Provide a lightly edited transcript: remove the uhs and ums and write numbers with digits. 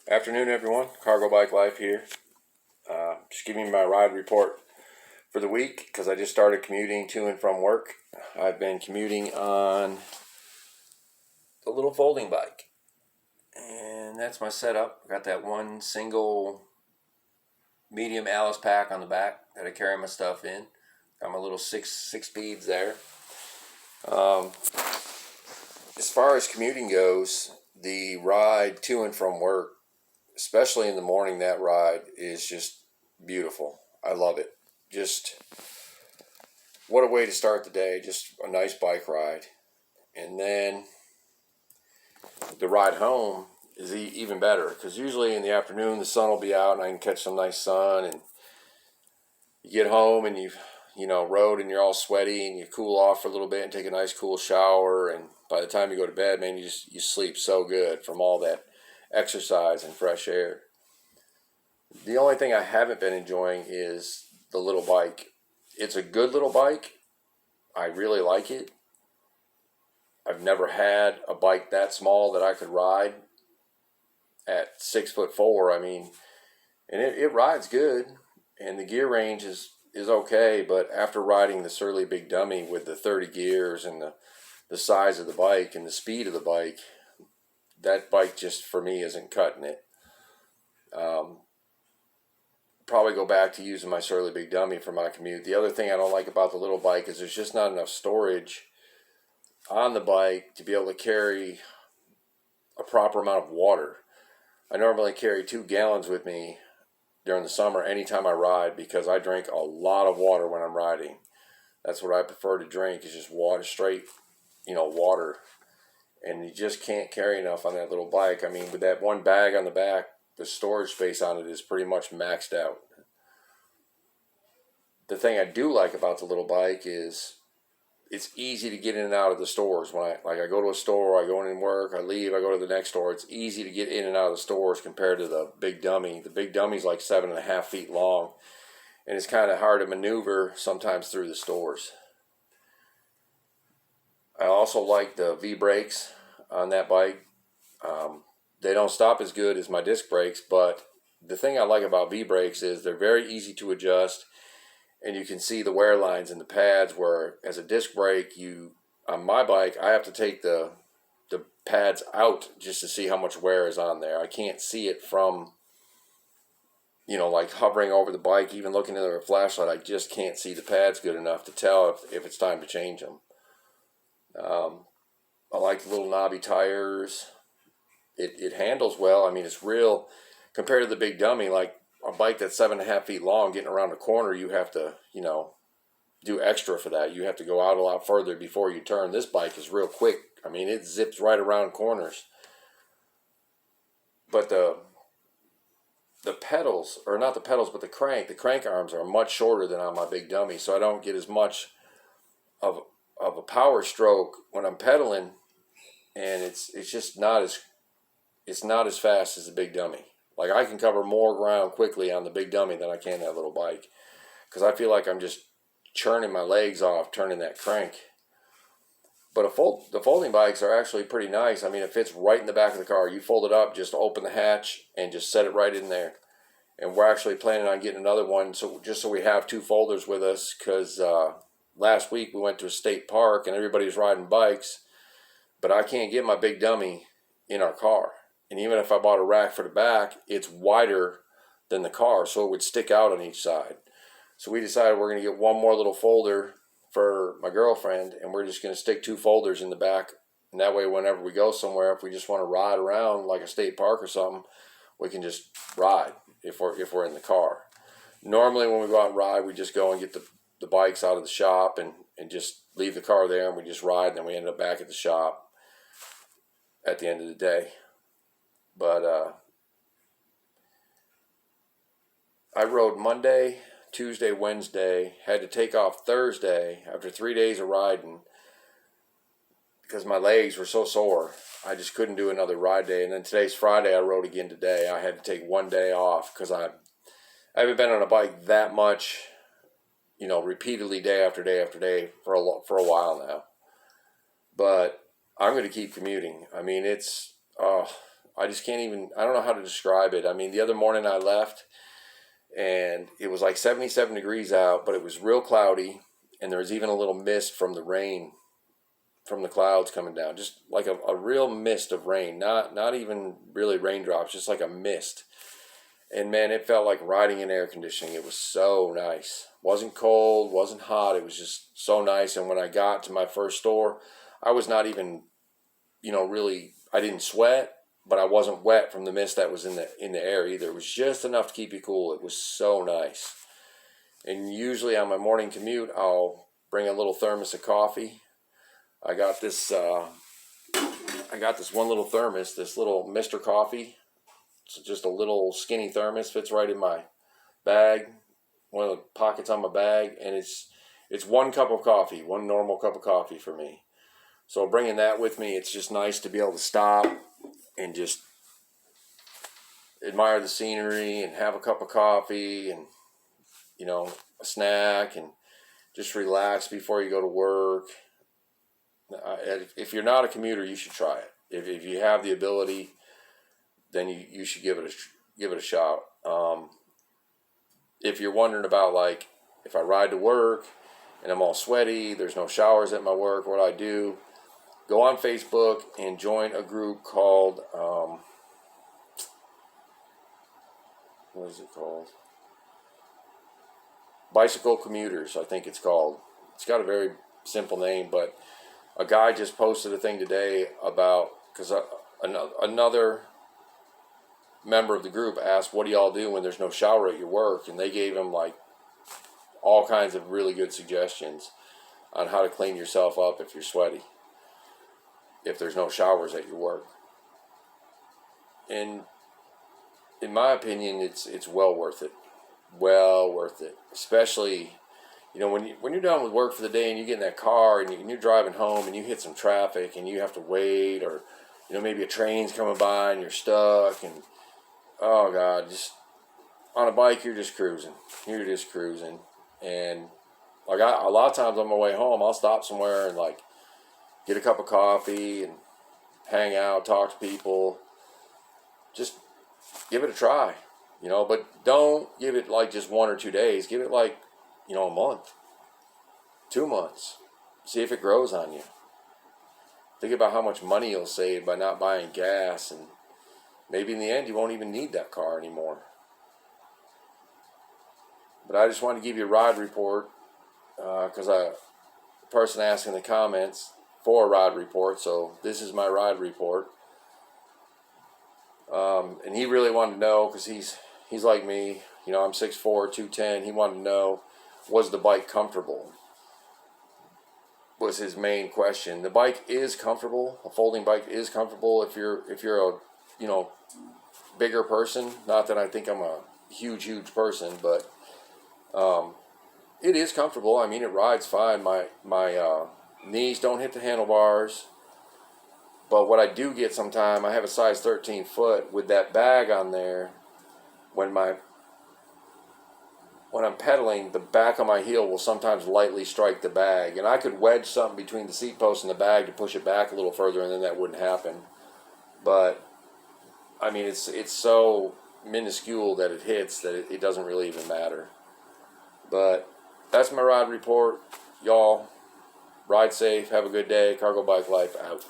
Afternoon, everyone. Cargo Bike Life here. Just giving you my ride report for the week because I just started commuting to and from work. I've been commuting on the little folding bike, and that's my setup. I got that one single medium Alice pack on the back that I carry my stuff in. Got my little six speeds there. As far as commuting goes, the ride to and from work, especially in the morning, that ride is just beautiful. I love it. Just what a way to start the day. Just a nice bike ride. And then the ride home is even better because usually in the afternoon the sun will be out and I can catch some nice sun, and you get home and you rode and you're all sweaty and you cool off for a little bit and take a nice cool shower, and by the time you go to bed, man, you sleep so good from all that exercise and fresh air. The only thing I haven't been enjoying is the little bike. It's a good little bike. I really like it. I've never had a bike that small that I could ride at 6'4". I mean, and it rides good, and the gear range is okay. But after riding the Surly Big Dummy with the 30 gears and the size of the bike and the speed of the bike, that bike just for me isn't cutting it. Probably go back to using my Surly Big Dummy for my commute. The other thing I don't like about the little bike is there's just not enough storage on the bike to be able to carry a proper amount of water. I normally carry 2 gallons with me during the summer anytime I ride because I drink a lot of water when I'm riding. That's what I prefer to drink, is just water, straight, water. And you just can't carry enough on that little bike. I mean, with that one bag on the back, the storage space on it is pretty much maxed out. The thing I do like about the little bike is it's easy to get in and out of the stores. When I go to a store, I go in and work, I leave, I go to the next store. It's easy to get in and out of the stores compared to the Big Dummy. The Big Dummy's like 7.5 feet long, and it's kind of hard to maneuver sometimes through the stores. I also like the V-brakes on that bike. They don't stop as good as my disc brakes, but the thing I like about V-brakes is they're very easy to adjust, and you can see the wear lines in the pads, where as a disc brake, on my bike, I have to take the pads out just to see how much wear is on there. I can't see it from, like hovering over the bike, even looking at a flashlight, I just can't see the pads good enough to tell if it's time to change them. I like the little knobby tires. It handles well. I mean, it's real compared to the Big Dummy. Like a bike that's 7.5 feet long, getting around a corner, you have to, do extra for that. You have to go out a lot further before you turn. This bike is real quick. I mean, it zips right around corners. But the pedals, or not the pedals, but the crank arms are much shorter than on my Big Dummy, so I don't get as much of a power stroke when I'm pedaling, and it's just not as fast as the Big Dummy. Like, I can cover more ground quickly on the Big Dummy than I can that little bike, because I feel like I'm just churning my legs off turning that crank. But the folding bikes are actually pretty nice. I mean, it fits right in the back of the car. You fold it up, just open the hatch, and just set it right in there. And we're actually planning on getting another one, so we have 2 folders with us, because last week we went to a state park and everybody was riding bikes, but I can't get my Big Dummy in our car. And even if I bought a rack for the back, it's wider than the car, so it would stick out on each side. So we decided we're going to get one more little folder for my girlfriend, and we're just going to stick 2 folders in the back. And that way, whenever we go somewhere, if we just want to ride around like a state park or something, we can just ride if we're in the car. Normally, when we go out and ride, we just go and get the bikes out of the shop and just leave the car there, and we just ride, and then we end up back at the shop at the end of the day. But I rode Monday, Tuesday, Wednesday, had to take off Thursday after 3 days of riding because my legs were so sore. I just couldn't do another ride day. And then today's Friday, I rode again today. I had to take 1 day off because I haven't been on a bike that much, repeatedly day after day after day for a while now. But I'm going to keep commuting. I mean, I just can't even, I don't know how to describe it. I mean, the other morning I left and it was like 77 degrees out, but it was real cloudy, and there was even a little mist from the rain, from the clouds coming down, just like a real mist of rain, not even really raindrops, just like a mist. And man, it felt like riding in air conditioning. It was so nice. Wasn't cold, wasn't hot. It was just so nice. And when I got to my first store, I was not even, really, I didn't sweat, but I wasn't wet from the mist that was in the air either. It was just enough to keep you cool. It was so nice. And usually on my morning commute, I'll bring a little thermos of coffee. I got this one little thermos, this little Mr. Coffee. It's just a little skinny thermos, fits right in my bag, one of the pockets on my bag, and it's one cup of coffee, one normal cup of coffee for me. So bringing that with me, it's just nice to be able to stop and just admire the scenery and have a cup of coffee and, a snack, and just relax before you go to work. If you're not a commuter, you should try it. If you have the ability, then you should give it a shot. If you're wondering about, like, if I ride to work and I'm all sweaty, there's no showers at my work, what I do, go on Facebook and join a group called, what is it called? Bicycle Commuters, I think it's called. It's got a very simple name, but a guy just posted a thing today about, because another member of the group asked, what do y'all do when there's no shower at your work? And they gave him like all kinds of really good suggestions on how to clean yourself up if you're sweaty, if there's no showers at your work. And in my opinion, it's well worth it. Well worth it. Especially, when you're done with work for the day and you get in that car and you're driving home and you hit some traffic and you have to wait, or maybe a train's coming by and you're stuck, and oh God, just on a bike you're just cruising. And like a lot of times on my way home, I'll stop somewhere and like get a cup of coffee and hang out, talk to people. Just give it a try, but don't give it like just 1 or 2 days. Give it like, a month, 2 months. See if it grows on you. Think about how much money you'll save by not buying gas, and maybe in the end you won't even need that car anymore. But I just wanted to give you a ride report, because a person asked in the comments for a ride report, so this is my ride report. And he really wanted to know, because he's like me, I'm 6'4", 210. He wanted to know, was the bike comfortable? Was his main question. The bike is comfortable. A folding bike is comfortable if you're a bigger person. Not that I think I'm a huge person, but it is comfortable. I mean, it rides fine. My knees don't hit the handlebars. But what I do get sometime, I have a size 13 foot with that bag on there. When I'm pedaling, the back of my heel will sometimes lightly strike the bag, and I could wedge something between the seat post and the bag to push it back a little further, and then that wouldn't happen. But I mean, it's so minuscule that it hits that it doesn't really even matter. But that's my ride report, y'all. Ride safe. Have a good day. Cargo Bike Life out.